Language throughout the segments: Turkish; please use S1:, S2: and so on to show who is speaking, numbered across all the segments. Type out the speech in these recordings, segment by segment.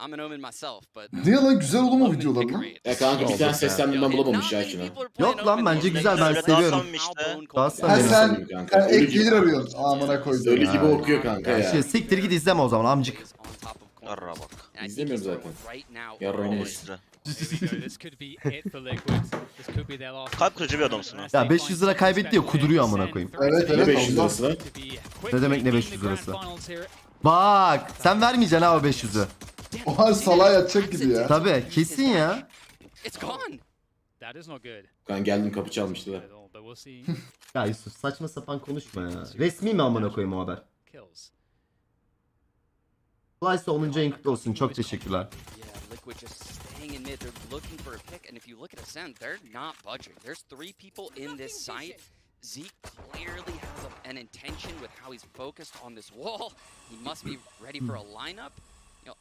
S1: I'm an Omen myself, but
S2: Niye lan, güzel olur mu videolar lan?
S3: Ya kanka bir tane seslendirme bulamamış ya şuna.
S4: Yok lan, bence güzel, ben
S5: Öyle
S4: seviyorum.
S5: samimi işte.
S4: Daha
S2: Ha
S4: samimi.
S2: sen
S3: Kanka,
S2: ek
S3: ölü gibi.
S2: gelir arıyorsun. Amına koydum.
S3: Ölü gibi okuyor kanka
S4: Ya
S3: ya.
S4: şey, siktir git izleme o zaman amcık.
S5: Yarra bak.
S3: İzlemiyorum zaten. Yarrağım boş.
S5: Kalp kırıcı bir adamsın ha.
S4: Ya 500 lira kaybetti ya, kuduruyor amına koyayım.
S2: Evet
S3: Ne
S2: evet.
S3: 500
S2: Allah.
S3: lirası lan?
S4: Ne demek ne 500 lirası? Bak sen vermeyeceksin ha o 500'ü.
S2: O her salağa yatacak gibi ya.
S4: Tabii kesin ya.
S1: It's gone.
S3: Kanka geldim kapı çalmıştı da.
S4: Ya Yusuf saçma sapan konuşma ya. Resmi mi amına koyayım o haber? Kolaysa 10. ayın kutlu olsun, çok teşekkürler.
S1: Yeah, Liquid just staying in mid. They're looking for a pick, and if you look at Ascend, they're not budging. There's 3 people in this site. Zeke clearly has an intention with how he's focused on this wall. He must be ready for a lineup. You know,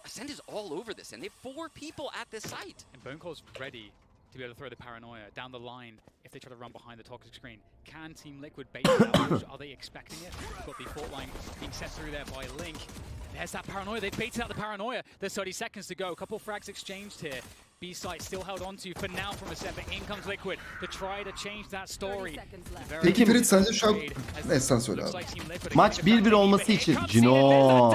S1: Ascend is all over this, and they have 4 people at this site.
S6: And Bonecall's ready to be able to throw the paranoia down the line if they try to run behind the toxic screen. Can Team Liquid bait it out? Are they expecting it? We've got the fault line being set through there by Link. There's that paranoia. They've baited out the paranoia. There's 30 seconds to go. A couple of frags exchanged here. B site still held on to for now from Ascend, but in comes Liquid to try to change that story.
S2: Peki Ferit, sence şu an... Neyse sen söyle abi.
S4: Maç 1-1 olması için Cino.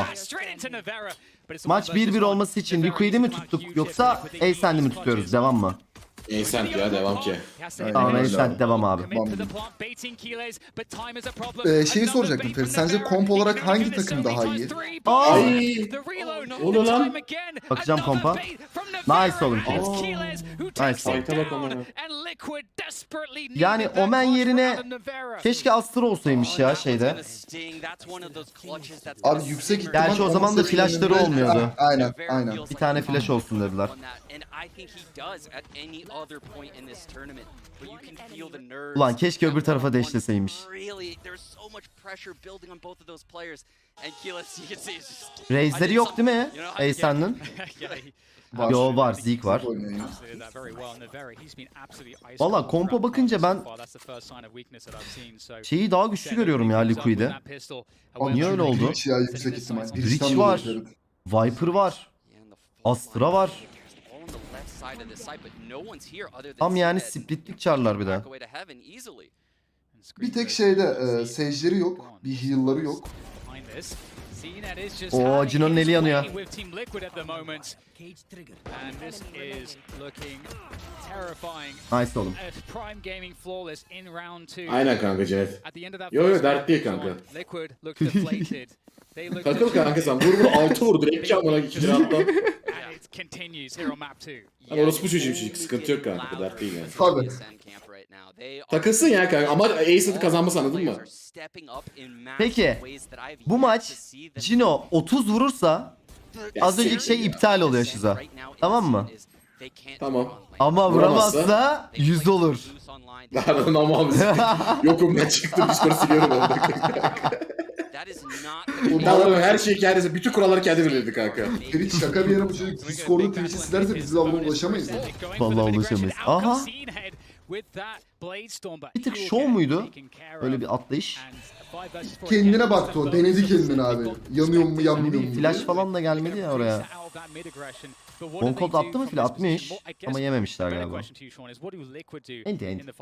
S4: Maç 1-1 olması için Liquid'i mi tuttuk yoksa ACEND'i mi tutuyoruz? Devam mı?
S3: Ascend ya, devam ki.
S4: Tamam ACEND devam abi.
S2: Şeyi soracaktım Ferit. Sence komp olarak hangi takım daha iyi?
S3: Ay. Oluyor lan.
S4: Bakacağım kompa. Nice oğlum. Nice.
S3: Fight'a bak ama.
S4: Yani Omen yerine keşke Astra olsaymış ya şeyde.
S2: Abi yüksek ihtimal...
S4: Gerçi o zaman da flashları olmuyordu.
S2: Aynen aynen.
S4: Bir tane flash olsun dediler. Ulan keşke öbür tarafa deşleseymiş. Raze'leri yok değil mi? ACEND'in. Yo var, Zeke var. Valla kompa bakınca ben şeyi daha güçlü görüyorum ya Liquid'i. Niye öyle oldu?
S2: Breach ya, yüksek ihtimal.
S4: Breach var. Viper var. Astra var. Tam yani splitlik çarlar bir de.
S2: Bir tek şeyde sage'leri yok. Bir heal'ları yok.
S4: Oo, Cino'nun eli yanıyor. Nice oğlum.
S3: Aynen kanka Cennet. Yo yo, dert değil kanka. Takıl kanka sen. Vur vur 6 vur. Direkt 2 amına 2 round'dan. Hani orası bu çocuğum çocuk. Sıkıntı yok kanka. Dert değil yani.
S2: Tabii.
S3: Takılsın ya kanka. Ama ACEND'i kazanması, anladın mı?
S4: Peki bu maç Cino 30 vurursa az önceki şey iptal oluyor Şiza. Tamam mı?
S3: Tamam.
S4: Ama vuramazsa 100 olur.
S3: Nereden ama abi? Yokum ben, çıktım. Discord'u siliyorum ben. Bundan her şeyi kendisi, bütün kuralları kendi belirledi kanka.
S2: Ferit şaka bir yana, bu çocuk Discord'da Twitch'i silerse biz de abone ulaşamayız ya.
S4: Vallahi ulaşamayız. Aha. Bir tık show muydu? Öyle bir atlayış.
S2: Kendine baktı o. Denedi kendini abi. Yanıyor mu yanmıyor mu?
S4: Flash falan da gelmedi ya oraya. Boncold attı mı flash? Atmış. Ama yememişler galiba. Enti enti.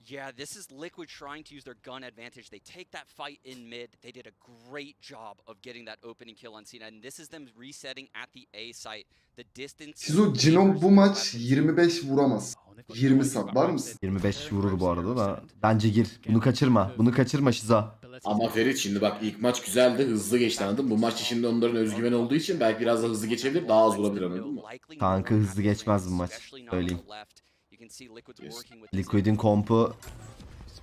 S1: Yeah, this is Liquid trying to use their gun advantage. They take that fight in mid. They did a great job of getting that opening kill on scene, and this is them resetting at the A site. The distance.
S2: Sizo, Cino bu maç 25 vuramaz. 20 sat var mısın?
S4: 25 vurur bu arada da. Bence gir. Bunu kaçırma. Bunu kaçırma Şiza.
S3: Ama Ferit şimdi bak, ilk maç güzeldi, hızlı geçti, anladın mı? Bu maç içinde onların özgüveni olduğu için belki biraz da hızlı geçebilir, daha az vurabilir, anladın mı?
S4: Kanka hızlı geçmez bu maç. Söyleyeyim. Liquid'in kompu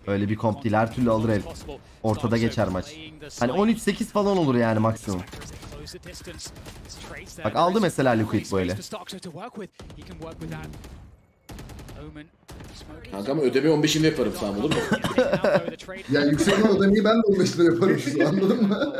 S4: öyle bir komp değil. Her türlü alır el. Ortada geçer maç. Hani 13-8 falan olur yani maksimum. Bak aldı mesela Liquid böyle.
S3: Kanka ama ödeme 15'inde yaparım sana, olur mu?
S2: Ya yüksek olan ödemeyi ben de 15 lira yaparım şu an, anladın mı?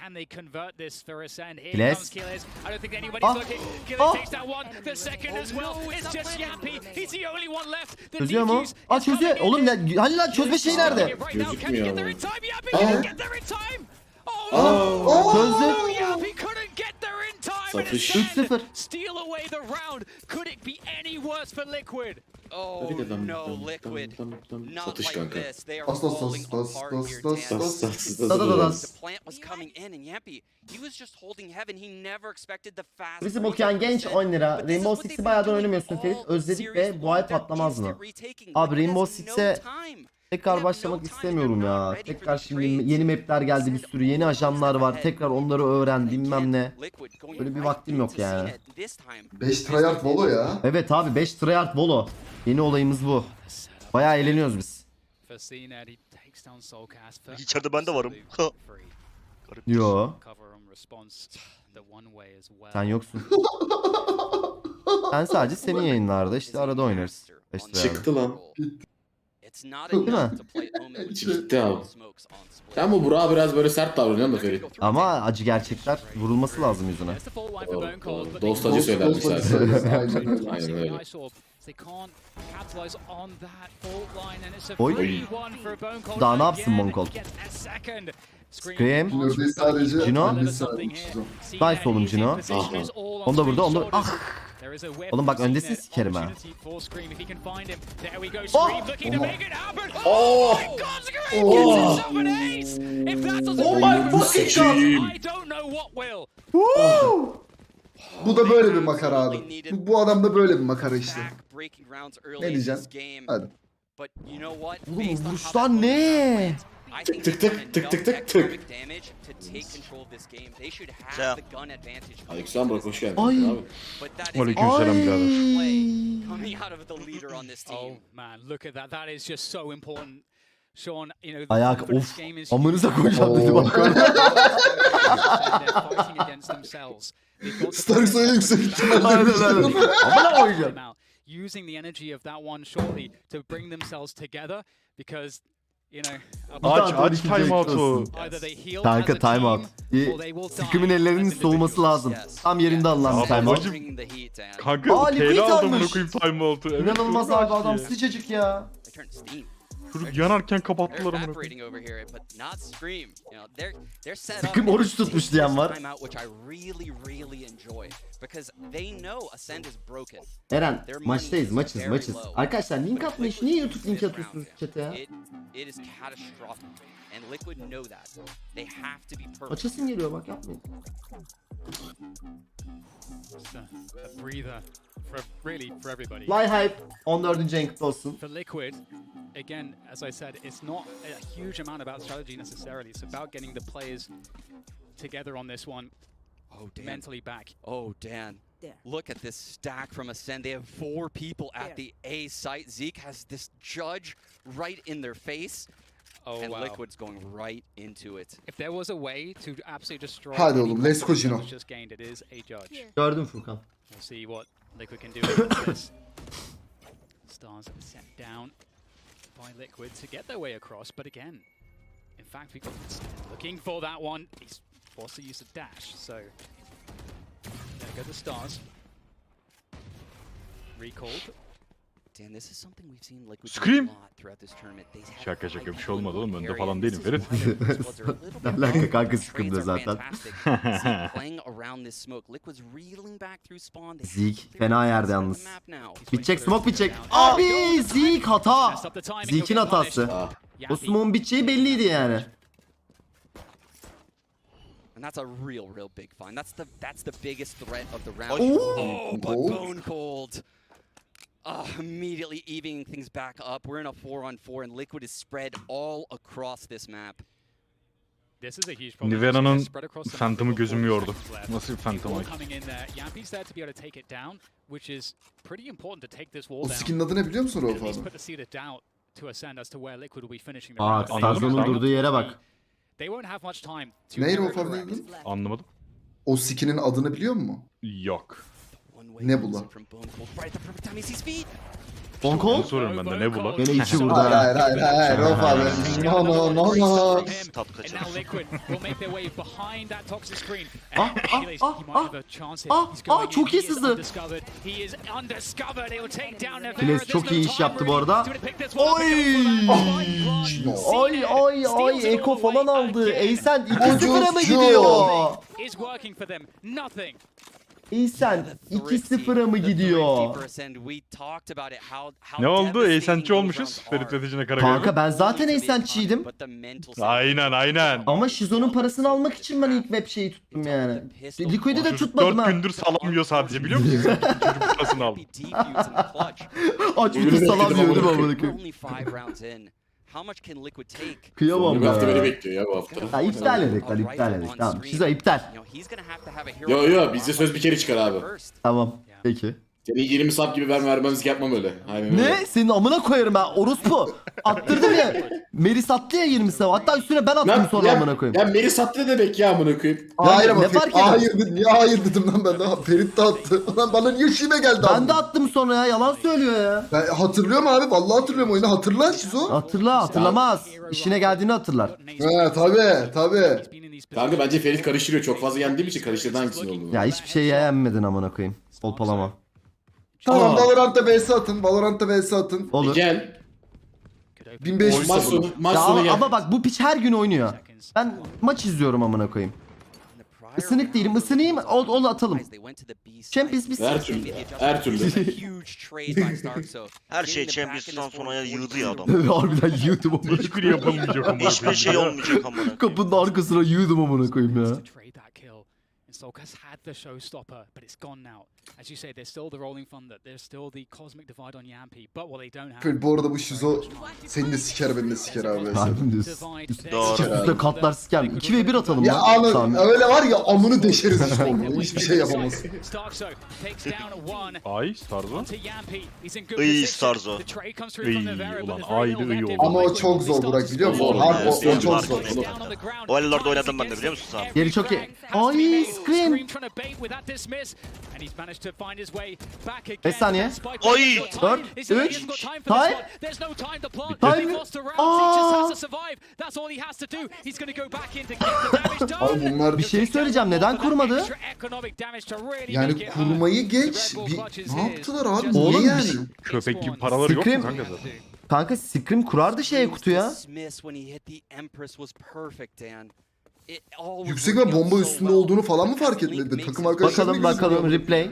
S6: Can they convert this for Ascend? Here
S4: Kiles.
S6: comes Kiles. I don't think anybody's looking. Kiles takes that one. The second as well. It's just Yappy. He's the only one left.
S4: Çözüyor mu? Aa çözüyor. Oğlum ne? Hani lan çözme şeyi nerede?
S3: Gözükmüyor ama.
S6: Get there in time, Yappy. Get there in time. Oh
S4: Sözlü.
S6: He couldn't get there in time.
S3: Satış.
S4: 3-0.
S6: Steal away the round. Could it be any worse for Liquid?
S1: Oh no, Liquid. Not
S3: Satış
S1: like
S3: kanka.
S1: this. They are
S2: Bas, bas,
S1: falling
S2: bas,
S1: apart
S2: bas,
S1: here,
S2: bas,
S1: Dan.
S2: bas,
S4: bas.
S1: The plant was coming in and Yampy, he was just holding heaven. He never expected the fast.
S4: Bizim okuyan genç 10 lira. Rainbow Six'i bayağıdan oynamıyorsun Ferit. Özledik ve bu ay patlamaz mı? Abi Rainbow Six'e tekrar başlamak istemiyorum ya. Tekrar şimdi yeni map'ler geldi bir sürü. Yeni ajanlar var. Tekrar onları öğren bilmem ne. Böyle bir vaktim yok yani.
S2: 5 tryhard valo ya.
S4: Evet abi 5 tryhard volo. Yeni olayımız bu. Bayağı eğleniyoruz biz.
S5: İçeride ben de varım.
S4: Yo. Sen yoksun. Sen sadece senin yayınlarda işte arada oynarız.
S3: Çıktı lan.
S4: Değil mi?
S3: Gitti abi. Sen bu Burak'a biraz böyle sert davranıyorsun da Ferit.
S4: Ama acı gerçekler vurulması lazım yüzüne.
S3: Dost acı söylermiş zaten.
S2: Aynen öyle.
S4: Oy. Daha ne yapsın Monkol? Scream.
S2: Nördeyi sadece
S4: Cino.
S2: bir saniye.
S4: Nice oğlum Cino. Onu da burada, onu da... Ah! Oğlum bak öndesin sikerim ha.
S6: Oh!
S3: Oh!
S6: Oh
S3: my fucking god!
S2: Bu da böyle bir makara abi. Bu adam da böyle bir makara işte. Ne diyeceğim? Hadi.
S4: Oğlum bu vuruşlar ne?
S3: Tık tık tık tık tık tık tık. Alexander hoş geldin
S4: Ay.
S3: abi.
S7: Aleykümselam birader.
S6: Oh man, look at that. That is just so important. Sean, you know,
S4: Ayak
S6: for
S4: of.
S6: this game is
S4: Amınıza koyacağım dedi bak.
S6: they're fighting against themselves. They've got the
S2: Starks'a yüksek ihtimalle.
S4: Aynen öyle. Amına koyacağım.
S6: using the energy of that one shortly to bring themselves together because you know
S7: Aç timeout'u.
S6: either they heal
S4: Kanka
S6: as a team
S4: timeout.
S6: or they will die
S4: Scream'in ellerinin
S6: as
S4: soğuması lazım. Tam yerinde alınan bir
S7: Abi
S4: timeout.
S7: bacım. Kanka
S4: Aa,
S7: TL
S4: Liquid
S7: aldım
S4: almış.
S7: bunu koyayım timeout'u. Evet,
S4: İnanılmaz
S7: çok
S4: abi adam
S7: iyi.
S4: sıcacık ya.
S7: Çocuk yanarken kapattılar amına koyayım.
S4: Scream oruç tutmuş diyen var. Eren maçtayız maçız. Arkadaşlar link atmayın. Niye YouTube linki atıyorsunuz chat'e ya? Açasın geliyor bak yapmayın.
S6: just a breather for really for everybody.
S4: Fly Hype 14. renk olsun.
S6: For Liquid, again, as I said, it's not a huge amount about strategy necessarily. It's about getting the players together on this one, mentally back.
S1: Oh, Dan. Look at this stack from Ascend. They have 4 people at the A site. Zeke has this judge right in their face.
S6: Oh,
S1: and
S6: wow.
S1: Liquid's going right into it.
S6: If there was a way to absolutely destroy
S2: Hadi
S6: any
S2: oğlum, let's go
S6: confidence
S2: Cino.
S6: that was just gained, it is a judge.
S4: Gördüm Furkan.
S6: We'll see what Liquid can do with this. Stars set down by Liquid to get their way across, but again, in fact, we've got looking for that one. He's forced to use a dash, so there go the Stars. Recalled.
S1: Dan, this is something we've seen Liquid
S7: Scream.
S1: do a lot throughout this tournament. They have
S7: Şaka
S1: high
S7: bir şey olmadı oğlum. Önde
S1: area.
S7: falan değilim Ferit.
S4: Ne alaka kanka sıkıntı zaten.
S1: Playing around this smoke. Liquid's reeling back through spawn.
S4: Zeke fena yerde yalnız. Bitecek smoke bitecek. Abi Zeke hata. Zeke'in hatası. O smoke'un biteceği belliydi yani.
S1: And that's a real big find. That's the biggest threat of the round.
S2: Oh,
S1: but Bone Cold. Immediately evening things back up. We're in a 4-on-4 and Liquid is spread all across this map.
S6: This is a huge problem.
S7: Nivera'nın Phantom'ı gözümü yordu. Nasıl bir Phantom ay?
S6: Coming in there. Yampy's there to be able to take it down, which is pretty important to take this wall
S2: O
S6: down.
S2: skinin adı ne biliyor musun Rauf
S6: At least
S2: abi?
S6: put the seed of doubt to Ascend as to where Liquid will be finishing the
S4: Aa
S6: round.
S4: Starzon'un durduğu yere bak.
S6: They won't have much time to
S2: Ne
S6: get
S2: Rauf
S6: it
S2: abi
S6: correct.
S2: dedin?
S7: Anlamadım.
S2: O skinin adını biliyor musun?
S7: Yok.
S2: Ne bu lan?
S4: Bonko?
S7: Onu soruyorum ben de ne bu lan?
S4: Gene içi
S2: Hayır
S4: burada.
S2: hayır. Of abi. No.
S5: Tat kaçırır.
S4: Çok iyi sızdı. Kiles çok iyi iş yaptı bu arada. Ay Eko falan aldı. ACEND 2-0'a mı gidiyor? ACEND 2-0'a mı gidiyor?
S7: Ne oldu? ACEND'çi olmuşuz. Ferit Öteci'ne kara
S4: Kanka ben zaten ACEND'çiydim.
S7: Aynen.
S4: Ama Shizo'nun parasını almak için ben ilk web şeyi tuttum yani. Liquid'i de tutmadım
S7: 4
S4: ha.
S7: gündür salamıyor sadece biliyor musun? Çocuk parasını aldı.
S4: Aç bütün salam yiyordum amına koyayım. Kıyamam
S3: Bu hafta beni
S4: ya.
S3: bekliyor ya bu hafta.
S4: Ha iptal edelim lan iptal edelim. Tamam Shizo iptal.
S3: Yo bizde söz bir kere çıkar abi.
S4: Tamam peki.
S3: Senin 20 sap gibi ben vermezlik yapmam öyle. Aynen öyle.
S4: Ne? Senin amına koyarım ben orospu. Attırdım ya. Meris attı ya 20 sene. Hatta üstüne ben attım sonra amına koyayım.
S3: Ya Meris attı ne demek ya amına koyayım?
S2: Hayır ama
S4: ne fark eder?
S2: hayır dedim. Niye hayır dedim lan ben de. Ferit de attı. Ulan bana niye şive geldi abi?
S4: Ben de attım sonra ya. Yalan söylüyor ya.
S2: Ben hatırlıyorum abi. Vallahi hatırlıyorum oyunu. Hatırla Şizo.
S4: Hatırlamaz. İşine geldiğini hatırlar.
S2: He tabii.
S3: Kanka bence Ferit karıştırıyor. Çok fazla yendiğim için karıştırdı hangisini oldu.
S4: Ya hiçbir şey yenmedin amına koyayım. Polpalama.
S2: Tamam Valorant'ta vs atın.
S4: Olur.
S3: Gel.
S2: 1500
S3: Maç
S2: sonu.
S3: sonu gel.
S4: Ama bak bu piç her gün oynuyor. Ben maç izliyorum amına koyayım. Isınık değilim. Isınayım ol atalım. Champions biz.
S3: Her türlü.
S5: Her şey Champions'tan sonra yığdı ya adam.
S4: Harbiden yığdım amına.
S7: Hiçbiri yapılmayacak ama.
S5: Hiçbir şey olmayacak amına.
S4: Kapının arkasına yığdım amına koyayım ya.
S6: Solkas had the showstopper, but it's gone now. As you say, there's still the rolling thunder, there's still the cosmic divide on Yampi, but what they don't have.
S2: Bu arada bu Şizo seni de siker beni de siker abi.
S4: Harbim diyorsun.
S5: Doğru.
S4: Üstte katlar siker. 2v1 atalım
S2: Ya
S4: lan.
S2: anı
S4: Tamam.
S2: öyle var ya amını deşeriz işte onu. Hiçbir şey yapamaz.
S7: Ay Starzo.
S5: İyi Starzo.
S7: İyi ulan aylı iyi oldu.
S2: Ama o çok zor Burak biliyor musun? O çok zor.
S5: O ellerde oynadım ben de biliyor musun sen?
S4: Geri çok iyi. Ay Scream. 5 saniye.
S5: Oy!
S4: 4, 3, time.
S2: Abi bunlar
S4: Bir şey söyleyeceğim. Neden kurmadı?
S2: yani kurmayı geç. Ne yaptılar abi?
S4: Oğlum,
S2: Niye yani?
S7: Köpek gibi paraları yok mu
S4: Scream.
S7: kanka zaten?
S4: Kanka Scream kurardı şeye kutuya.
S2: Yüksek ve bomba üstünde olduğunu falan mı fark etmedi? Takım arkadaşları
S4: Bakalım replay.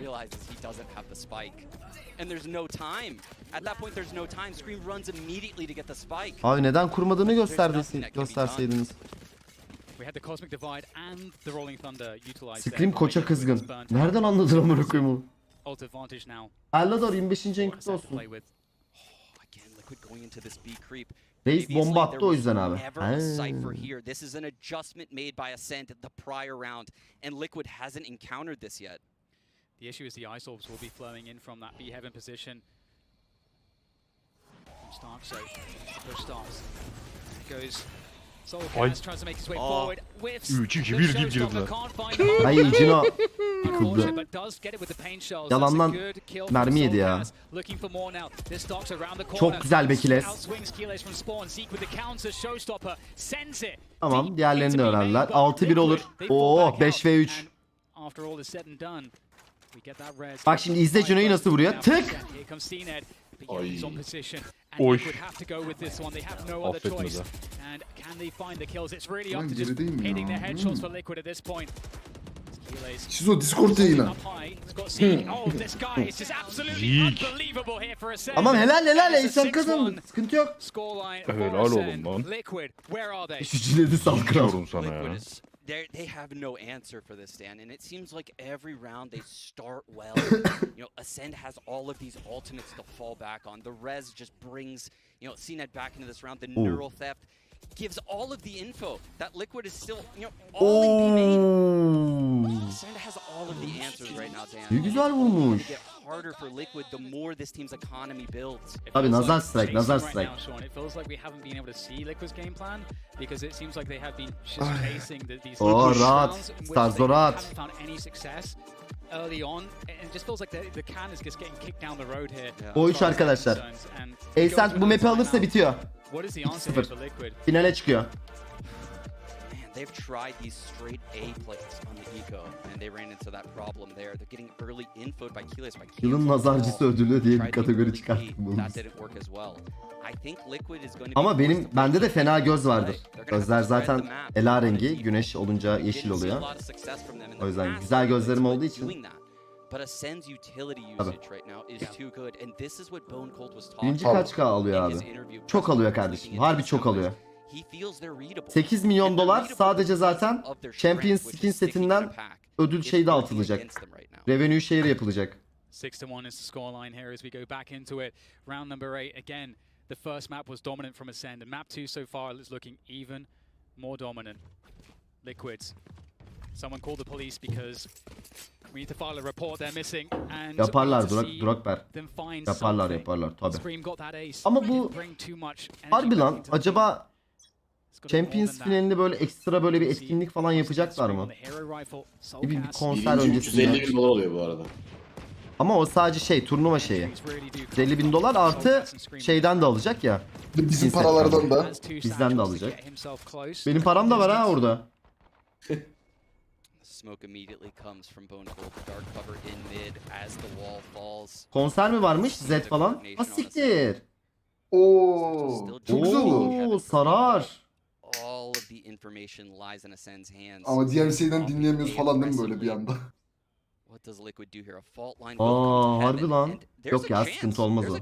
S4: Abi neden kurmadığını gösterseydiniz. Scream koça kızgın. Nereden anladın amına koyayım o? Ellador 25. en kutlu olsun. Reis bomba attı o yüzden abi.
S1: This is an adjustment made by ACEND the prior round, and Liquid hasn't encountered this yet.
S6: The issue is the ice orbs will be flowing in from that B heaven position. Stark, so the push starts. Goes. Solkas tries to make his way forward.
S7: 3-2-1 deyip girdiler.
S4: Ay Cino yıkıldı. Yalandan mermi yedi ya. Çok güzel Bekiles. Tamam diğerlerini de öğrendiler. 6-1 olur. Oo 5v3. Bak şimdi izle Cino'yu nasıl vuruyor. Tık.
S3: Ay.
S7: Oy.
S6: Affetmedi.
S2: Lan gerideyim ya. Şizo Discord yayını.
S7: Yik.
S4: Tamam helal Eysen kazandı. Sıkıntı yok.
S7: Helal oğlum lan.
S4: Şu ciledi sal kral.
S7: Diyorum sana ya.
S1: They have no answer for this, Dan, and it seems like every round they start well. ACEND has all of these ultimates to fall back on. The res just brings, CNED back into this round. The neural theft gives all of the info that Liquid is still, all in B main. ACEND has all of the answers right now, Dan.
S4: Ne güzel vurmuş.
S1: Harder for Liquid the more this team's economy builds.
S4: Abi nazar strike.
S6: It feels like we haven't been able to see Liquid's game plan because it seems like they have been just chasing these
S4: Oh,
S6: rounds
S4: rahat.
S6: in which
S4: Starzo
S6: they
S4: rahat.
S6: haven't found any success. early on, and it just feels like the can is just getting kicked down the road here.
S4: BO3 arkadaşlar. ACEND bu map'i alırsa bitiyor.
S6: What is the answer
S4: 2-0.
S6: for Liquid?
S4: Finale çıkıyor.
S1: Man, they've tried these straight A plays on the eco, and they ran into that problem there. They're getting early infoed by Keyless.
S4: Yılın nazarcısı ödülü diye bir kategori çıkarttık bunu.
S1: That didn't work as well. I think Liquid is going to
S4: Ama bende de fena göz vardır. Gözler zaten ela rengi, güneş olunca yeşil oluyor. O yüzden güzel gözlerim olduğu için.
S1: But ACEND's utility usage right now is too good, and this is what Bone Cold was talking
S4: Birinci kaç K alıyor abi? Çok alıyor kardeşim. Harbi çok alıyor. 8 milyon dolar sadece zaten Champions Skin setinden ödül şeyi dağıtılacak. Revenue share yapılacak.
S6: 6-1 is the scoreline here as we go back into it. Round number 8 again. The first map was dominant from ACEND, and map 2 so far is looking even more dominant. Liquids. Someone called the police because we need to file a report they're missing, and
S4: Yaparlar Durakber. Yaparlar tabi. Ama bu harbi lan, acaba Champions finalinde böyle ekstra böyle bir etkinlik falan yapacaklar mı? Bir konser öncesinde.
S3: 350 bin dolar oluyor bu arada.
S4: Ama o sadece şey, turnuva şeyi. 50 bin dolar artı şeyden de alacak ya.
S2: Bizim paralardan da.
S4: Bizden de alacak. Benim param da var ha orada. Konser mi varmış? Z falan. Ha siktir.
S2: Oo, çok güzel olur.
S4: Oo, sarar.
S2: Ama DMC'den dinleyemiyoruz falan değil mi böyle bir anda?
S4: Aa, harbi lan. Yok ya, sıkıntı olmaz o.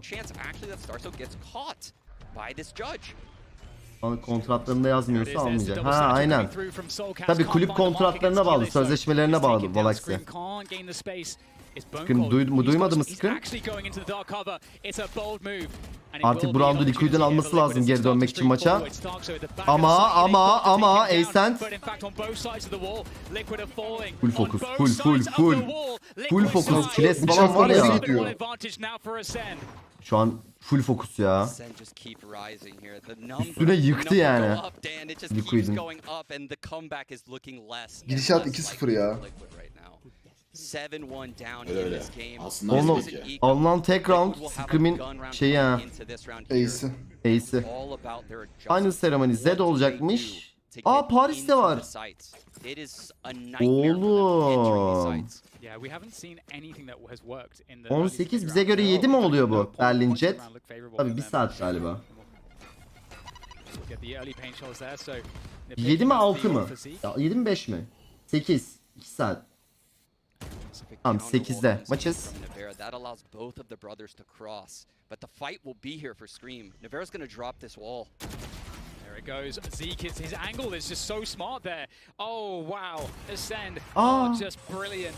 S4: Kontratlarında yazmıyorsa almayacak. Ha aynen. Tabii kulüp kontratlarına bağlı, sözleşmelerine bağlı Galaxy. Sıkın duymadı mı Sıkın? Artık bu roundu Liquid'den alması lazım geri dönmek için maça. Ama ACEND full fokus, full fokus. Çiles falan var ya. Şu an full fokus ya. Üstüne yıktı yani Liquid'in.
S2: Gidişat 2-0 ya.
S3: Öyle. Aslında
S4: alınan tek round Scream'in şeyi ha. Ace'i. Aynı seremoni Z olacakmış. Aa, Paris'te var. Oğlum. 18 bize göre 7 mi oluyor bu Berlin Jet? Tabii 1 saat galiba. 7 mi 6 mı? 7 mi 5 mi? 8. 2 saat. Tamam 8'de maçız.
S6: There it goes. Zeke, his angle is just so smart there. Oh wow, ACEND. Just brilliant.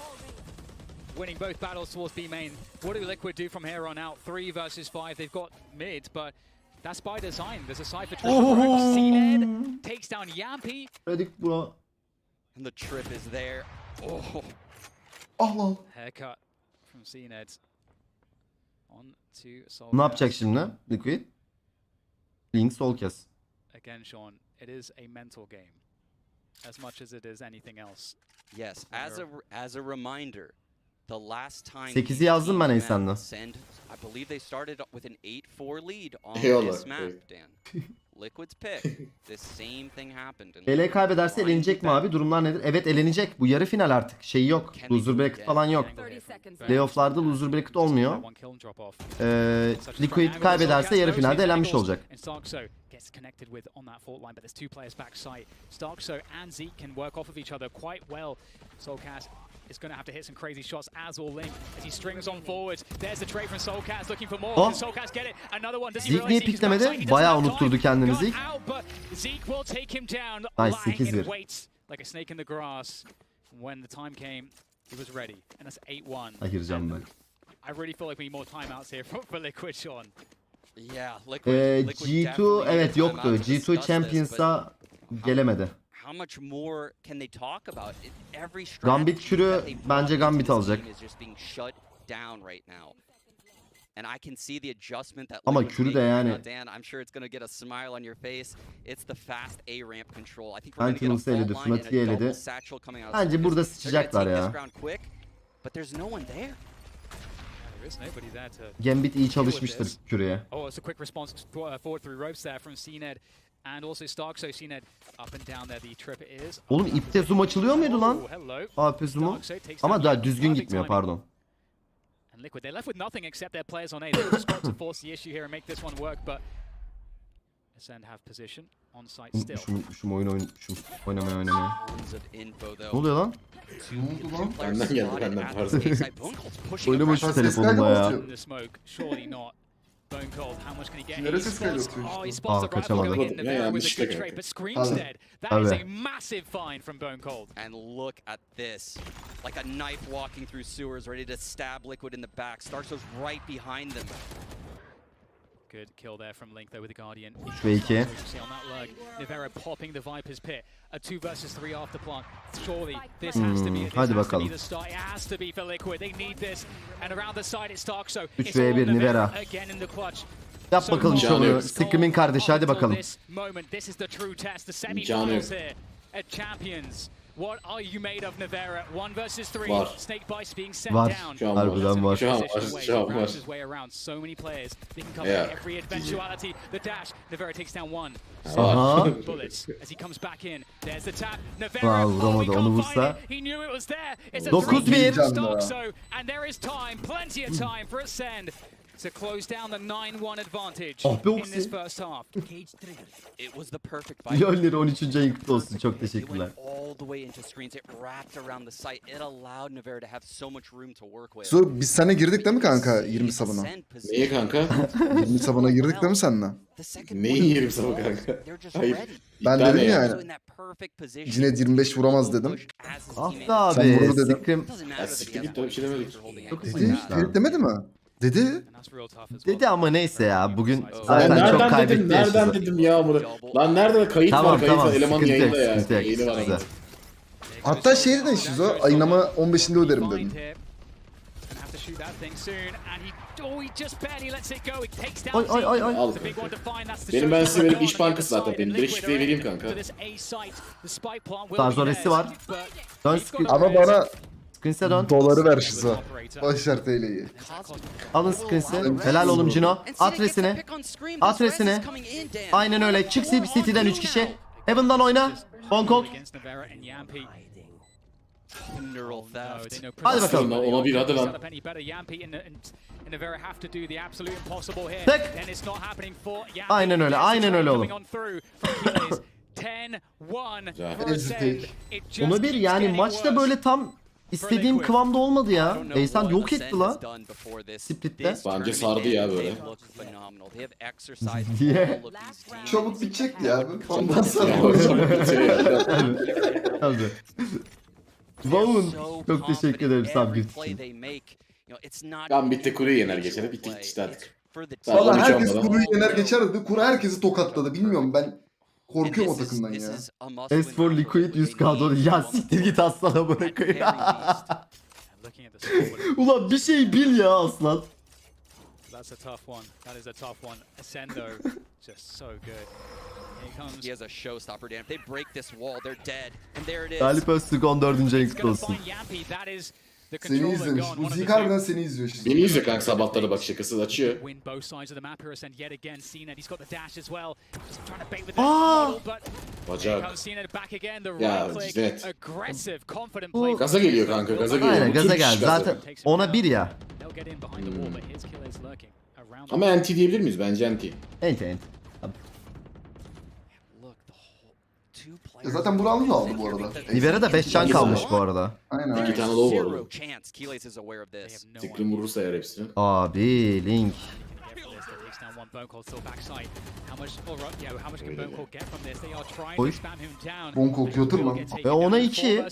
S6: Winning both battles towards B main. What do Liquid do from here on out? 3 versus 5. They've got mid, but that's by design. There's a cypher trip. CNED takes down Yampy.
S4: Redik bro.
S1: And the trip is there. Oh.
S2: Allah.
S6: Haircut from CNED. On to Soul.
S4: Ne yapacak şimdi Liquid? Link sol kes.
S6: Again, Sean, it is a mental game as much as it is anything else.
S1: Yes, as a reminder, the last time
S4: 8'i yazdım ben ACEND'e.
S1: I believe they started with an 8-4 lead on this map, Dan. Liquid's pick. This same thing happened.
S4: LA kaybederse elenecek mi abi? Durumlar nedir? Evet, elenecek. Bu yarı final artık. Şeyi yok. Loser bracket falan yok. Playoff'larda loser bracket olmuyor. Liquid kaybederse yarı finalde elenmiş olacak.
S6: Gets connected with on that fault line, but there's 2 players backside. Starkso and Zeke can work off of each other quite well. Soulcast is going to have to hit some crazy shots, as will Link, as he strings on forwards. There's the trade from Soulcast, looking for more. Can Soulcast get it? Another one.
S4: Zeke niye piklemedi? Bayağı unutturdu kendini Zeke.
S6: Zeke will take him down.
S4: Nice, 8-1.
S6: Waits like a snake in the grass. When the time came, he was ready. And that's 8-1.
S4: Ayıracağım ben.
S6: I really feel like we need more timeouts here for Liquid, Sean.
S4: G2 evet yoktu. G2 Champions'a gelemedi. Gambit kürü bence Gambit alacak. Ama kürü de yani. Sentinels'ı eledi, Fnatic'i eledi. Bence burada sıçacaklar ya.
S1: but there's no one there.
S4: Gambit iyi çalışmıştır küreye.
S6: Oh, it's a quick response forward through ropes there from CNED and also Stark. So CNED up and down there the trip is.
S4: Oğlum ipte zoom açılıyor muydu lan?
S6: Hello.
S4: AP zoom'u. Ama daha düzgün gitmiyor pardon.
S6: And Liquid, they're left with nothing except their players on A. They just got to force the issue here and make this one work, but ACEND have position on site still.
S4: Unutmuşum unutmuşum. Oynamaya. Ne oluyor lan?
S2: Ne oldu lan?
S3: Benden geldi benden pardon.
S4: Oynamış şu telefonuma ya.
S2: Nereye ses kaydediyor işte?
S4: Aa kaçamadım.
S3: Ya yanlışlıkla geldi.
S4: Abi.
S1: And look at this. Like a knife walking through sewers, ready to stab Liquid in the back. Starkso's right behind them.
S6: Good kill there from Link though with the Guardian.
S4: 3-2.
S6: Nivera popping the Viper's pit. A 2 versus 3 after plant. Surely this has to be it.
S4: Hadi
S6: This has to
S4: bakalım.
S6: be the start. It has to be for Liquid. They need this. And around the side it's Stark. So
S4: 3v1 Nivera.
S6: again in the clutch.
S4: Yap bakalım şovunu. Scream'in kardeşi hadi bakalım.
S6: This is the true test. The
S3: İmkanı yok.
S6: semi-finals here at Champions. What are you made of, Nivera? 1 versus 3.
S3: Var.
S6: Snake Bites being sent
S4: Var.
S6: down.
S3: Şu an
S4: Harbiden var.
S3: Şu an var. Şu an var.
S6: His way around. So many players. They can cover
S3: Yeah.
S6: every eventuality. The dash. Nivera takes down 1.
S4: Aha.
S6: Bullets as he comes back in. There's the tap. Nivera.
S4: Aa, vuramadı,
S6: he
S4: onu
S6: can't
S4: vursa.
S6: find it. He knew it was there. It's a
S4: 9-1.
S6: Starkso, and there is time, plenty of time for ACEND to close down the 9-1 advantage
S4: Oh be
S6: in this
S4: Oxy.
S6: first half.
S1: It was the perfect fight.
S4: Yönleri 13. ayın kutlu olsun. Çok
S1: It
S4: teşekkürler.
S1: went all the way into screens. It wrapped around the site. It allowed Nivera to have so much room to work with.
S2: Su biz seninle girdik değil mi kanka 20 sabuna?
S3: Niye kanka?
S2: 20 sabuna girdik değil mi seninle?
S3: Neyi yerim sana kanka? Hayır.
S2: Ben
S3: İddia
S2: dedim
S3: ne
S2: ya
S3: yani?
S2: yani. Cinet 25 vuramaz dedim.
S4: Ah be
S2: Sen
S4: abi.
S2: vurdu dedim.
S4: Scream
S3: Ya siktir git öyle bir şey demedik.
S2: Dedi. Ferit demedi mi? Dedi.
S6: And that's real tough as well.
S4: dedi ama neyse ya. Bugün
S3: Ben
S4: zaten çok
S3: nereden dedim?
S4: kaybetti
S3: Nereden
S4: yaşlı.
S3: dedim ya bunu? Lan nerede kayıt
S4: Tamam
S3: var? Kayıt
S4: tamam.
S3: var. Eleman
S4: Sıkıntı yok.
S3: yayında ya.
S4: Sıkıntı yok.
S3: Yayını var.
S4: Güzel.
S2: Hatta şey dedin Şizo, ayınama 15'inde öderim dedim.
S4: Ay.
S3: Al. Benim ben size verip iş bankası zaten benim. Direkt şifreyi vereyim kanka.
S4: Tarzoresi var. Dön
S2: Ama bana
S4: Screens'e dön.
S2: doları ver Şizo. Başar TL'yi.
S4: Alın Screens'i. Helal oğlum Cino. Adresini. Adresini. Aynen öyle. Çık City'den 3 kişi. Heaven'dan oyna. Bongkok. Hadi bakalım.
S3: Ona bir hadi lan.
S4: Tek. Aynen öyle. Aynen öyle oğlum. Ona bir yani maçta böyle tam istediğim kıvamda olmadı ya. ACEND yok etti la. Split'te.
S3: Bence sardı ya böyle.
S4: Diye.
S2: Çabuk bitecekti ya. Ondan sonra.
S4: Hadi. Vavun. Çok teşekkür ederim Subgift için.
S3: Ben bitti kuruyu yener geçer. Bitti gitti işte artık.
S2: Valla
S3: 13
S2: herkes
S3: olmadan.
S2: Kuru'yu yener geçer dedi. Kuru herkesi tokatladı. Bilmiyorum ben korkuyorum o takımdan ya.
S4: ACEND-LİQUİD 100k dolar. Ya siktir git aslana bırakayım. Ulan bir şey bil ya aslan.
S6: That's a tough one. That is a tough one. ACEND though, just so good. Here comes.
S1: He has a showstopper, Dan. If they break this wall, they're dead. And there it is.
S4: Galip Öztürk 14. ayın kutlu
S6: Gonna
S4: olsun.
S6: find Yampi. That is the
S2: Seni
S6: controller
S2: izlemiş.
S6: gone.
S2: Bu
S6: One of the
S2: Zik
S6: two.
S2: harbiden seni izliyor Şizo.
S3: Beni izliyor kanka sabahları bak şakası açıyor.
S6: Win both sides of the map here. ACEND yet again. CNED, he's got the dash as well. Just trying to bait with the
S4: Aa!
S6: model, but here
S3: Bacak.
S6: comes CNED back again. The
S3: Ya,
S6: right click,
S3: Cinet.
S6: aggressive, confident play.
S3: Gaza geliyor kanka gaza geliyor.
S4: Aynen
S3: Bu
S4: gaza
S3: Türk
S4: gel.
S3: işi
S4: Zaten
S3: gaza.
S4: ona bir ya.
S6: They'll get in behind the wall, but his kill is lurking around.
S3: Ama NT diyebilir miyiz? Bence NT.
S4: Ent.
S1: Look, the whole two players.
S2: Zaten Burak'ı da aldı bu arada.
S4: Libera'da 5 can kalmış bu arada.
S2: Aynen
S3: İki
S2: aynen.
S3: tane low var.
S1: Zero chance. Keyless is aware of
S6: They
S1: this.
S6: have no
S3: Tıklım vurursa eğer hepsini.
S4: Abi Link.
S6: Takes down one Bone Cold still backside. How much? All right, yeah. How much can Bone Cold get from this? They are trying
S4: Oy.
S6: to spam him down.
S2: Bonkol kötür lan.
S4: Ve ona 2.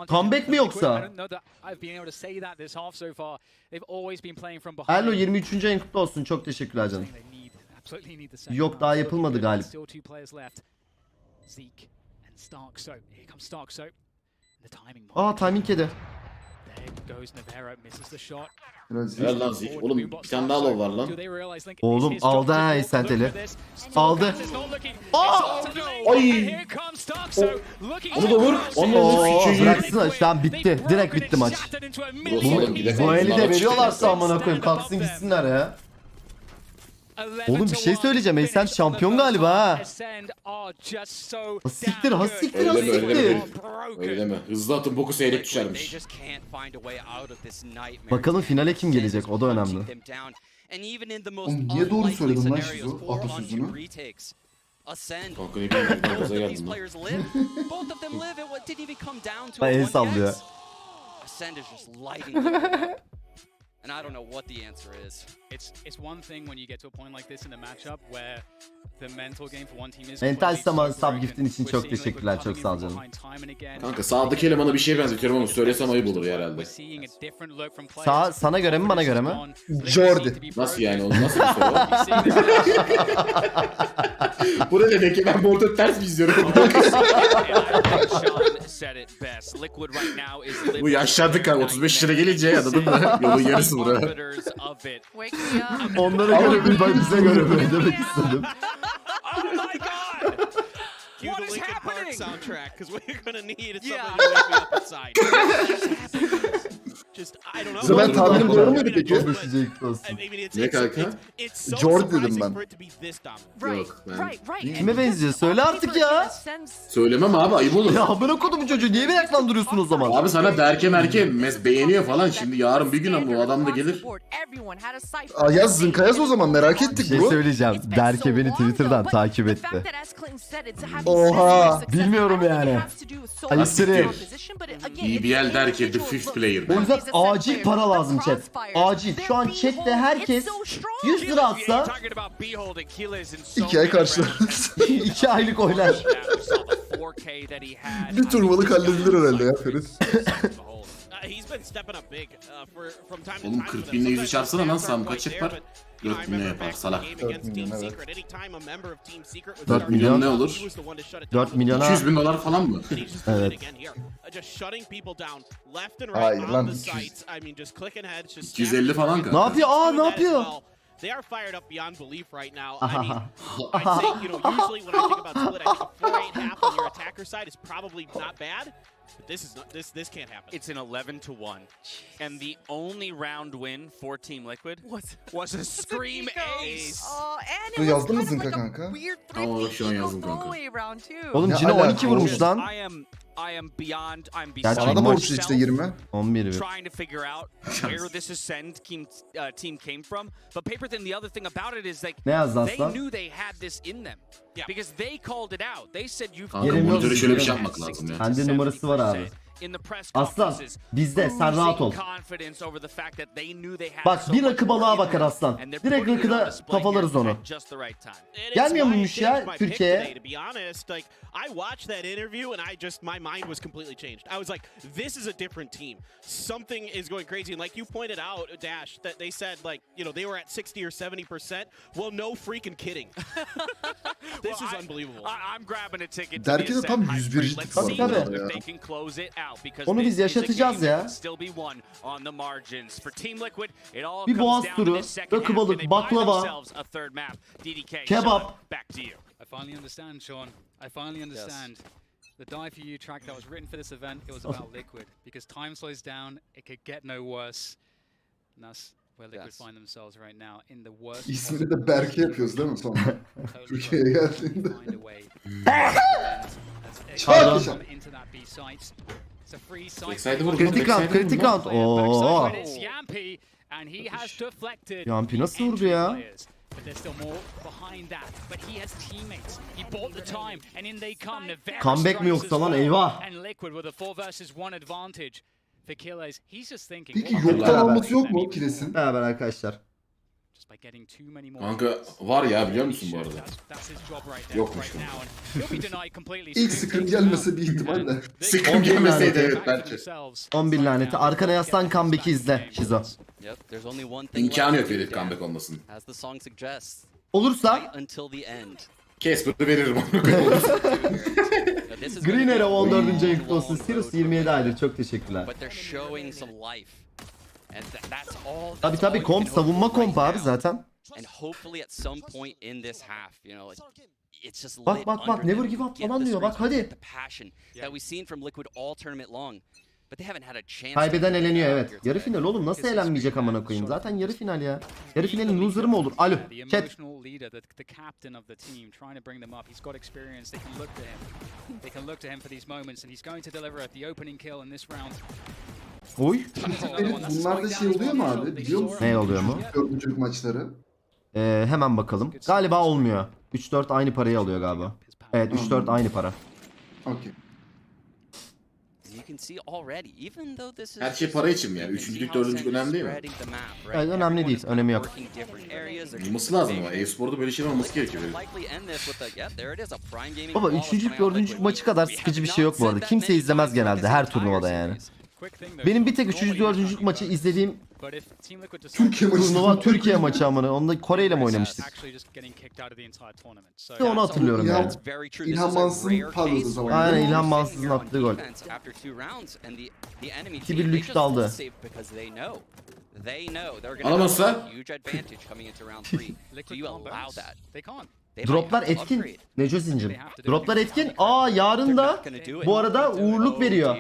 S4: Comeback mi yoksa?
S6: I don't know that I've been able to say that this half so far. They've always been playing from behind.
S4: Hello 23. ayın kutlu olsun. Çok teşekkürler canım.
S6: They need, absolutely need the second
S4: Yok,
S6: half.
S4: daha
S6: Still
S4: yapılmadı
S6: good.
S4: galip.
S6: Still two players left. Zeke and Starkso. Here comes Starkso. The timing.
S4: Aa timing kedi.
S6: They're
S2: Biraz
S3: Ver lan Zik. Oğlum bir tane daha low var lan.
S4: Oğlum aldı ha ACEND-Eli. Aldı. Aa!
S3: Ay! Onu da vur. Onu
S4: Oo,
S3: sikeyim.
S4: bıraksana şu an bitti. Direkt bitti maç.
S3: Oğlum bir de
S4: Bu eli de veriyorlarsa amına koyayım kalksın gitsinler ya. Oğlum bir şey söyleyeceğim. ACEND şampiyon galiba ha. Siktir ha siktir ha
S3: Öyle mi, öyle mi?
S4: siktir.
S3: Öyle deme. Hızlı atın boku seyrek düşermiş.
S4: Bakalım finale kim gelecek o da önemli.
S2: Oğlum niye doğru söyledin lan Şizo? Atasözünü.
S3: Kanka ne bileyim ben gaza geldim lan.
S4: Ha, el sallıyor.
S1: Ascend is just lighting it up. And I don't know what the answer is.
S6: It's one thing when you get to a point like this in a matchup where the mental game for one team is
S4: Mental subgiftin için çok teşekkürler. Çok sağ ol canım.
S3: Kanka sağdaki elemana bir şey benzetiyorum ama söylesem ayıp olur herhalde.
S4: Sana göre mi bana göre mi?
S2: Jordi.
S3: Nasıl yani oğlum nasıl bir soru? Bu ne demek ki ben bu ortada ters mi izliyorum? Bu yaşlandık kanka 35 lira gelince anladın mı? Yolun yarısı bura.
S4: Onlara göre mi bize göre mi demek istedim.
S8: What is happening? Soundtrack, because what you're gonna need is somebody to wake me up inside. Just I don't know.
S2: Ben tahminim doğru muydu peki?
S3: Ne kanka?
S2: Jordi dedim ben.
S3: Yok ben.
S4: Kime benziyor? Söyle artık ya.
S3: Söylemem abi ayıp olur.
S4: Ya amına kodumun çocuğu niye meraklandırıyorsun o zaman?
S3: Abi sana Berke Merke beğeniyor falan şimdi yarın bir gün ama o adam da gelir.
S2: Aa, yaz Zınka yaz o zaman merak
S4: Bir
S2: ettik
S4: şey
S2: bro.
S4: söyleyeceğim. Berke beni Twitter'dan takip etti.
S2: Oha.
S4: Bilmiyorum yani. Ayıptırım.
S3: BBL der ki the fifth player.
S4: O yüzden acil para lazım chat. Acil. Şu an chatte herkes 100 lira atsa
S2: 2 ay karşılarız.
S4: 2 aylık oynar.
S2: Bir turbalık halledilir herhalde ya Ferit.
S3: Oğlum 40 binle 100'ü çarpsana lan Sam kaç yapar? 4 milyon yapar salak.
S2: 4 milyon evet.
S4: 4
S3: Milyon ne olur?
S4: 4 milyona
S3: 200 bin dolar falan mı?
S4: evet.
S2: Hayır lan
S3: 250 falan kanka.
S4: Ne yapıyor? Aa ne yapıyor?
S8: They are fired up beyond belief right now. I mean, I'd say, you know, usually when I think about split, I think a 4-8 half on your attacker side is probably not bad. But this is not, this can't happen.
S9: It's an 11-1, and the only round win for Team Liquid was a Scream Ace.
S10: Oh, and
S2: Bu
S10: it was
S2: yazdın mı
S10: kind of
S2: Zınka
S10: like a
S2: kanka?
S10: weird
S3: Ama şu an
S10: 3
S3: yazdım kanka.
S10: throwaway round too.
S4: Oğlum
S2: Ne
S4: Cine
S2: alaka
S4: 12 vurmuş
S2: oğlum?
S4: lan.
S9: I am beyond. I'm
S4: Gerçi
S9: beside
S2: Bana da borçlu
S9: myself,
S2: işte 20.
S4: 11 bir.
S9: trying to figure out where this Ascend team came from. But Paper Thin, the other thing about it is like
S4: Ne yazdı
S9: they
S4: aslan?
S9: knew they had this in them because they called it out. They said you've
S3: Kanka
S4: Yerim yok.
S3: monitöre şöyle bir şey yapmak lazım ya.
S4: Bende numarası var abi.
S9: in the press
S4: Aslan
S9: conferences,
S4: bizde sen rahat ol.
S9: confidence over the fact that they knew they had
S4: Bak
S9: so
S4: bir
S9: much
S4: rakı
S9: more
S4: balığa
S9: in
S4: bakar
S9: them,
S4: aslan.
S9: and they're
S4: Direkt
S9: putting it on
S4: rakıda
S9: display
S4: kafalarız
S9: here
S4: onu.
S9: at just the right time.
S4: Gelmiyor muymuş ya Türkiye'ye?
S8: To be honest, like I watched that interview and my mind was completely changed. I was like, this is a different team. Something is going crazy. And like you pointed out, Dash, that they said like, you know, they were at 60 or 70%. Well, no freaking kidding. This is unbelievable.
S9: I'm grabbing a ticket to
S2: Derki
S9: the
S2: de tam
S9: Ascend hype
S2: 101'cilik
S9: train. Let's
S2: var
S9: see
S4: Tabii.
S9: if they can close it out because
S4: Onu biz
S9: this is a
S4: yaşatacağız
S9: game
S4: ya.
S9: that can still be won on the margins. For Team Liquid, it all
S4: Bir
S9: comes
S4: boğaz
S9: down to
S4: turu,
S9: this second
S4: rakı
S9: half,
S4: balık,
S9: and they buy
S4: baklava,
S9: themselves a third map. DDK,
S4: kebap.
S9: Sean, back to you.
S6: I finally understand, Sean. I finally understand. The Die For You track that was written for this event, it was about Liquid. Because time slows down, it could get no worse. And that's where Liquid find themselves right now, in the worst
S2: İsmini de Berke yapıyoruz değil mi sonra?
S6: possible
S2: Türkiye'ye geldiğinde.
S6: find a way.
S2: Pardon.
S6: Into that B site. It's a free
S3: Backside'ı
S6: site.
S3: vur.
S4: Kritik round, kritik round. Oo.
S6: It's Yampi, and he has deflected.
S4: Yampi nasıl
S6: the
S4: vurdu ya?
S6: entry players. But there's still more behind that. But he has teammates. He bought the time, and in they come. Nevera
S4: Comeback mi
S6: strikes
S4: yoksa
S6: as
S4: lan,
S6: well.
S4: eyvah.
S6: And Liquid with a 4 versus 1 advantage for Killers. He's just thinking.
S2: Peki
S6: what am I
S2: yoktan
S6: gonna
S2: alması
S6: do
S2: yok mu
S6: them
S2: Kires'in?
S4: Beraber arkadaşlar.
S6: just by getting too many more
S3: Kanka
S6: kills.
S3: var ya biliyor musun bu arada?
S6: That's his job right there,
S3: Yokmuş.
S6: right now, and he'll be denied completely.
S2: İlk sıkım gelmese bir ihtimalle.
S3: Sıkım gelmeseydi evet belki.
S4: 11 laneti. Arkana yaslan comeback'i izle Şizo.
S1: Yep, there's only one thing
S3: İmkanı
S1: left
S3: yok Ferit comeback olmasın.
S1: as the song suggests.
S4: Olursa
S1: Fight until the end.
S3: Casper'ı veririm.
S4: Green Arrow 14. ayın kutlu olsun. Sirius 27 aydır. Çok teşekkürler. Tabii komp, savunma komp abi zaten. Bak never give up falan diyor, bak hadi. Kaybeden eleniyor, evet. Yarı final oğlum, nasıl elenmeyecek amına koyayım? Zaten yarı final ya. Yarı finalin loser'ı mı olur? Alo chat. Oy.
S2: Bunlarda şey oluyor mu abi? Biliyor musun?
S4: Ne oluyor mu?
S2: Dördüncülük maçları.
S4: Hemen bakalım. Galiba olmuyor. 3-4 aynı parayı alıyor galiba. Evet 3-4 aynı para.
S2: Okey.
S3: Her şey para için mi yani? Üçüncülük, dördüncülük önemli değil mi?
S4: Evet, önemli değil. Önemi yok.
S3: Olması lazım ama. E-sporda böyle şeyler olması gerekiyor.
S4: Baba üçüncülük, dördüncülük maçı kadar sıkıcı bir şey yok bu arada. Kimse izlemez genelde her turnuvada yani. Benim bir tek 3. 4. maçı izlediğim Türkiye maçı amına. Onda Kore ile mi oynamıştık? Onu hatırlıyorum yani.
S2: İlhan Mansız'ın parladığı zaman.
S4: Aynen, İlhan Mansız'ın attığı gol. 2-1 Lük daldı.
S3: Alamazsa?
S4: Droplar etkin. Neco zincir. Droplar etkin. Yarın da bu arada uğurluk veriyor.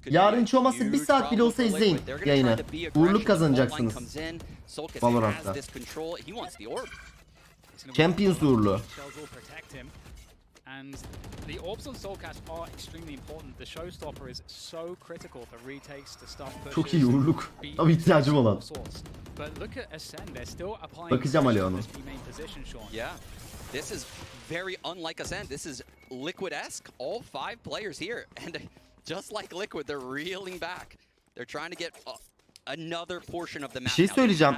S4: Yarın hiç olmazsa 1 saat bile olsa izleyin yayını. Uğurluk kazanacaksınız Valorant'ta. Champions uğurlu.
S6: And the orbs on Soulcast are extremely important. The showstopper is so critical for retakes to stop pushes.
S4: Çok iyi uğurluk. Tabii ihtiyacım olan.
S6: But look at Ascend. They're still applying.
S4: Bakacağım Ali onu.
S1: Yeah. This is very unlike Ascend. This is Liquid-esque. All 5 players here, and just like Liquid, they're reeling back. They're trying to get another portion of the map.
S4: Bir şey söyleyeceğim.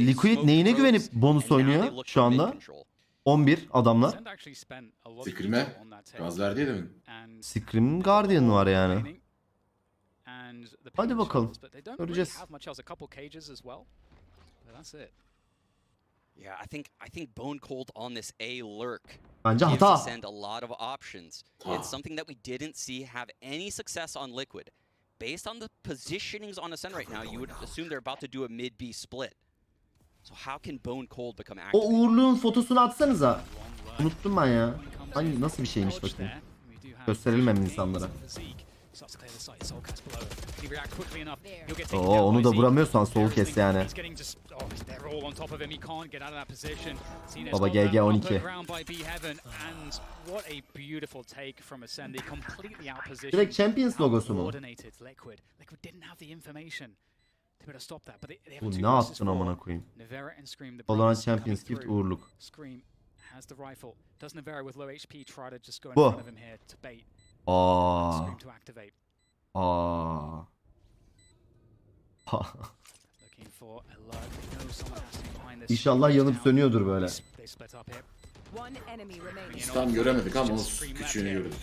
S4: Liquid neyine güvenip bonus oynuyor şu anda? 11 adamlar.
S3: Scream'e gaz verdi ya demin.
S4: Scream Guardian var yani. Hadi bakalım. Göreceğiz.
S1: Yeah, I think Bone Cold on this A lurk.
S4: Bence hata.
S1: Send a lot of options. It's something that we didn't see have any success on Liquid. Based on the positionings on Ascend right now, you would assume they're about to do a mid B split. So how can Bone Cold become active?
S4: O uğurluğun fotosunu atsanıza. Unuttum ben ya. Hangi, nasıl bir şeymiş bakayım. Gösterelim hem insanlara. Onu da vuramıyorsan soğuk kes yani. Baba GG 12. Direkt Champions logosu mu? Bu ne yaptın amına koyayım? Valorant Champions Gift uğurluk. Bu. İnşallah yanıp sönüyordur böyle.
S3: Biz tam göremedik ama o küçüğünü gördük.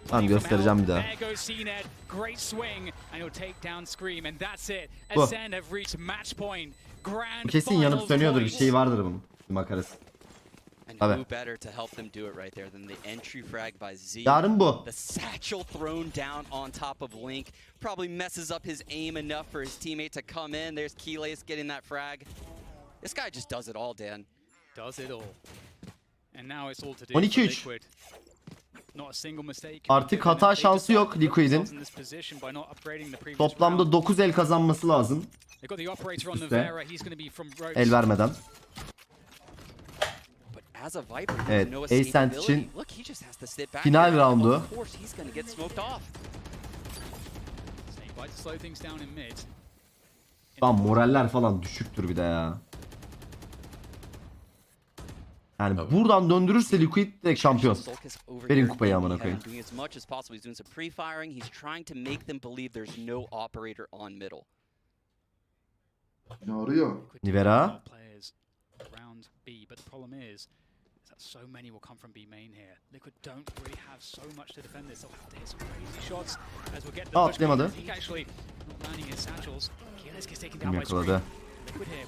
S4: Tamam, göstereceğim bir daha. Bu. Bu kesin yanıp sönüyordur, bir şey vardır bunun. Bir makarası. Tabii. Yarın bu.
S1: The satchel thrown down on top of Link probably messes up his aim enough for his teammate to come in. There's Keyless getting that frag. This guy just does it all, Dan.
S6: Does it all. And now it's all to do
S4: 12-3. Artık hata şansı yok Liquid'in. Toplamda 9 el kazanması lazım. Üste. El vermeden. Evet, ACEND için final roundu. Lan moraller falan düşüktür bir de ya. Yani buradan döndürürse Liquid direkt şampiyon. Verin kupayı amına koyayım.
S2: Ne arıyor?
S4: Nivera.
S6: So many will come from B main here. Liquid don't really have so much to defend this. They'll have to hit some crazy shots as we'll get the push.
S4: Atlamadı.
S6: He actually not landing his satchels. Keyless gets taken down by Scream. Liquid here,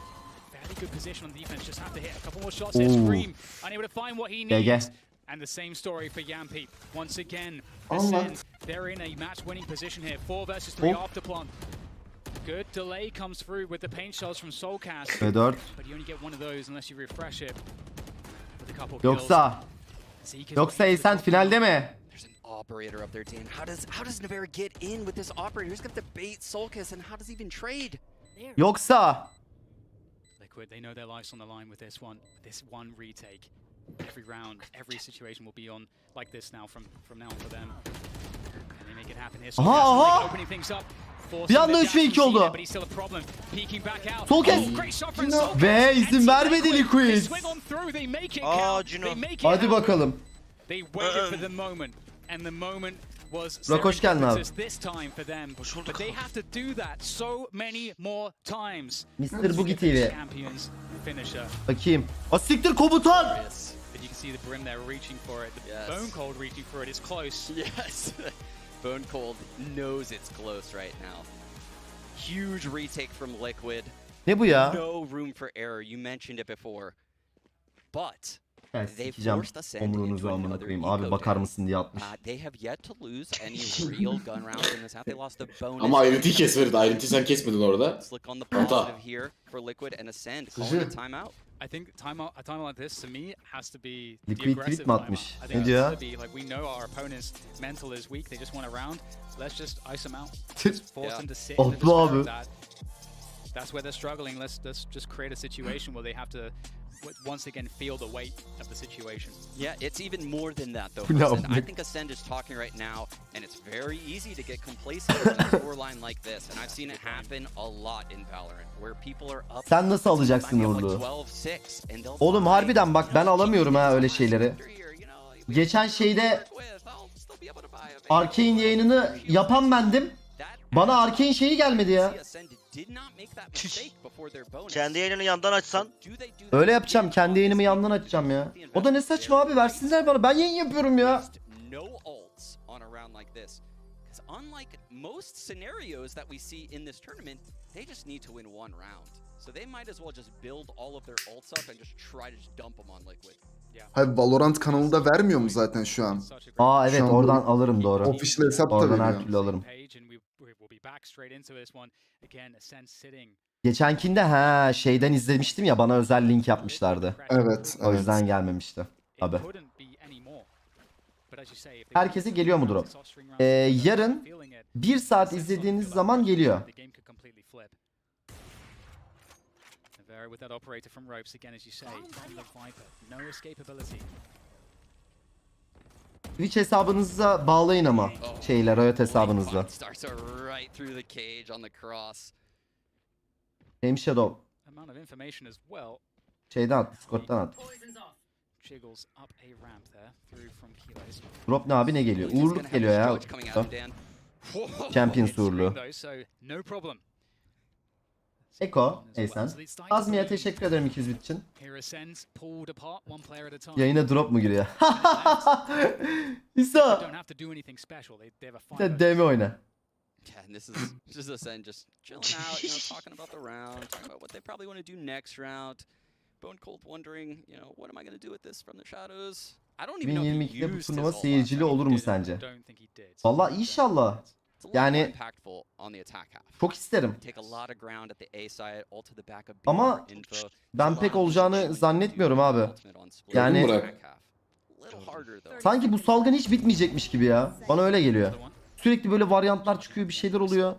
S6: fairly good position on defense. Just have to hit a couple more shots there. Scream unable to find what he needs. And the same story for Yampi. Once again,
S2: Allah.
S6: Ascend, they're in a match-winning position here. 4 versus 3 after plant. Good delay comes through with the paint shells from Soulcast.
S4: B4.
S6: But you only get one of those unless you refresh it. With a couple
S4: Yoksa Ascend finalde mi?
S1: There's an operator up there, Dan. How does Navarre get in with this operator? Who's got to bait Soulcast, and how does he even trade?
S4: Yoksa
S6: Liquid, they know their life's on the line with this one retake. Every round, every situation will be on like this now from now on for them. And they make it happen here.
S4: Aha!
S6: Opening things up.
S4: Bir anda 3 ve 2 oldu. Soulcast ve izin vermedi Liquid. Hadi bakalım. Burak hoş geldin abi. Mr. Boogie TV. Bakayım. Asiktir komutan.
S1: Yes. Bone Cold knows it's close right now. Huge retake from Liquid.
S4: Ne bu ya?
S1: No room for error. You mentioned it before. But
S4: Ben
S1: they
S4: sikeceğim
S1: forced Ascend into
S4: omrunuzu amına
S1: another
S4: koyayım.
S1: eco
S4: Abi bakar
S1: down.
S4: mısın diye atmış.
S1: They have yet to lose any real gun rounds in this half. They lost a bonus.
S3: Ama ayrıntıyı kes Ferit. Ayrıntıyı sen kesmedin orada.
S1: Let's look on the positive here for Liquid and Ascend. Calling a timeout.
S6: I think a time like this to me has to be the
S4: Liquid
S6: aggressive
S4: tweet mi atmış?
S6: timeout. I
S4: Ne
S6: think
S4: diyor?
S6: it has to be like we know our opponent's mental is weak. They just want a round. Let's just ice them out. Just force them to sit in the
S4: Atlı abi.
S6: despair of that. That's where they're struggling. Let's just create a situation where they have to once again feel the weight of the situation.
S1: Yeah, it's even more than that though.
S4: No.
S1: Ascend. I think Ascend is talking right now, and it's very easy to get complacent in a scoreline like this. And I've seen it happen a lot in Valorant, where people are up.
S4: Sen nasıl alacaksın Uğurlu? Oğlum harbiden bak ben alamıyorum ha öyle şeyleri. Geçen şeyde Arcane yayınını yapan bendim. Bana Arcane şeyi gelmedi ya.
S5: Kendi yayınını yandan açsan.
S4: Öyle yapacağım. Kendi yayınımı yandan açacağım ya. O da ne saçma abi, versinler bana. Ben yayın yapıyorum ya.
S1: Unlike most scenarios that we see in this tournament, they just need to win one round. So they might as well just build all of their ults up and just try to just dump them on Liquid.
S2: Hayır, Valorant kanalında vermiyor mu zaten şu an?
S4: Aa evet,
S2: Şu an
S4: oradan
S2: bu
S4: alırım doğru.
S2: Official hesap da
S4: Oradan her
S2: veriyor.
S4: türlü alırım. Geçenkinde şeyden izlemiştim ya, bana özel link yapmışlardı.
S2: Evet.
S4: O yüzden gelmemişti. Abi. Herkese geliyor mu drop? Yarın 1 saat izlediğiniz zaman geliyor. Twitch hesabınıza bağlayın ama şeyler, Riot hesabınızla. Game Shadow. Şeyden at, Discord'dan at. Drop ne abi, ne geliyor? Uğurluk geliyor ya. Champions uğurlu. Eko, Ascend. Azmi'ye teşekkür ederim 200 bit için. Yayına drop mu giriyor? İsa. Bir de DM oyna.
S1: Yeah, and this is Ascend just chilling out, talking about the round, talking about what they probably want to do next round. Bone Cold wondering, what am I going to do with this from the shadows? I don't even know if he
S4: 2022'de bu
S1: used
S4: turnuva
S1: his
S4: seyircili olur mu sence? Vallahi inşallah. Yani çok isterim. Ama ben pek olacağını zannetmiyorum abi. Yani sanki bu salgın hiç bitmeyecekmiş gibi ya. Bana öyle geliyor. Sürekli böyle varyantlar çıkıyor, bir şeyler oluyor.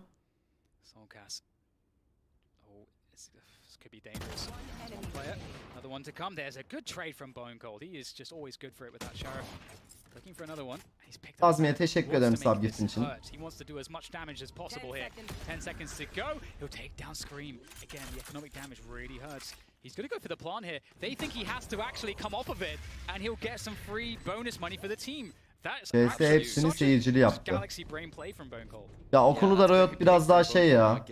S4: Azmi'ye teşekkür ederim sub giftin için.
S6: He's going to go for the plant here. They think he has to actually come off of it, and he'll get some free bonus money for the team.
S4: CS hepsini seyircili yaptı. Ya o konuda Riot biraz daha şey ya.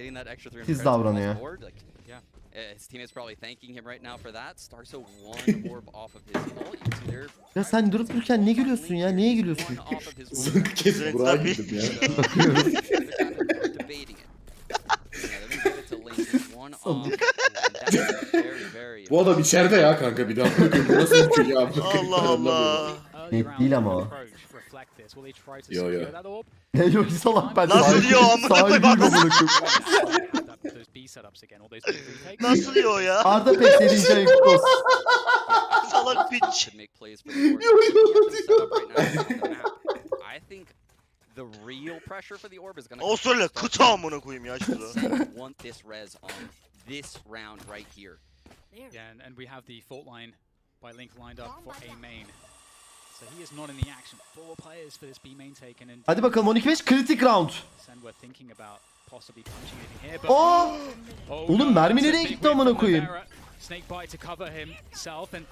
S4: Tiz davranıyor. Ya sen durup dururken ne gülüyorsun ya? Neye gülüyorsun?
S2: Kes Burak'a gittim ya.
S3: Bu adam içeride ya kanka, bir daha. Bu nasıl mümkün ya?
S5: Allah Allah.
S4: Net değil ama o.
S3: Yo yo.
S4: Ne yok salak ben.
S5: Nasıl diyor amına koyayım? Nasıl diyor ya?
S4: Arda pek senin canın kutlu olsun.
S5: Salak piç. Avustralya kıta amına koyayım ya şurada.
S1: Want this res on this round right here.
S6: Yeah, and we have the fault line by Link lined up for A main. So he is not in the action. 4 players for this B main taken, and
S4: Hadi bakalım 12-5 kritik round.
S6: ACEND were thinking about possibly punching it here, but
S4: Aa!
S6: oh,
S4: Oğlum
S6: no,
S4: mermi
S6: that's a
S4: nereye
S6: big
S4: gitti
S6: win
S4: amına
S6: from
S4: koyayım?
S6: Rivera. Snakebite to cover himself, and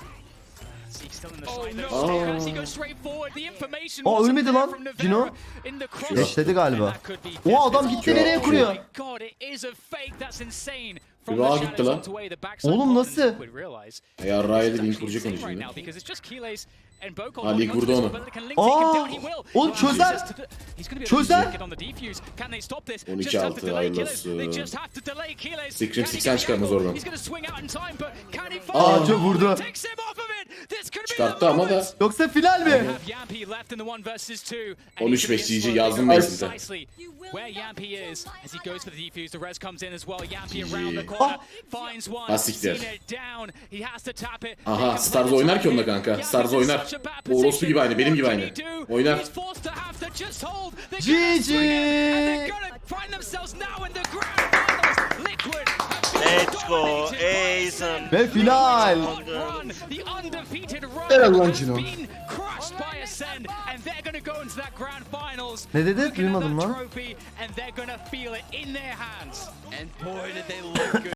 S6: Zeke's still in the
S8: Oh,
S6: side.
S8: no.
S6: Though. As he goes straight forward, the information
S4: Aa,
S6: wasn't
S4: ölmedi
S6: there
S4: lan.
S6: from Rivera
S4: Cino.
S6: in the cross.
S4: Eşledi galiba.
S6: And that could be
S4: O adam gitti nereye kuruyor?
S6: Oh my god, it is a fake. That's insane. From
S3: Rağa
S6: the
S3: gitti
S6: shadows
S3: lan.
S6: onto way, the backside
S4: Oğlum
S6: button,
S4: nasıl?
S6: Liquid realize
S3: Ya Ray'da
S6: it's
S3: Link
S6: actually
S3: vuracak onu
S6: insane right
S3: şimdi.
S6: now because it's just Keyless and Boko.
S3: Ha, Link vurdu onu.
S4: Aa! Oğlum çözer. Çözer.
S3: On iki altı, hayırlısı. Scream 80 çıkarmaz oradan.
S4: Aa çok vurdu.
S3: Çıkarttı ama da.
S4: Yoksa final mi?
S3: 13-5 GG yazdım ben size.
S6: Where Yampi is as he goes for the defuse, the res comes in as well. Yampi
S3: GG.
S6: around the corner finds one.
S3: Ha, siktir.
S6: Seen it down. He has to tap it.
S3: Aha Stars oynar ki onunla kanka. Stars oynar. Bu orospu gibi aynı, benim gibi aynı. Oynar.
S4: GG.
S5: Let's go ACEND.
S4: Ve final.
S2: Helal lan Cino.
S4: Ne dedi? Duymadım lan.
S1: And boy did they look good.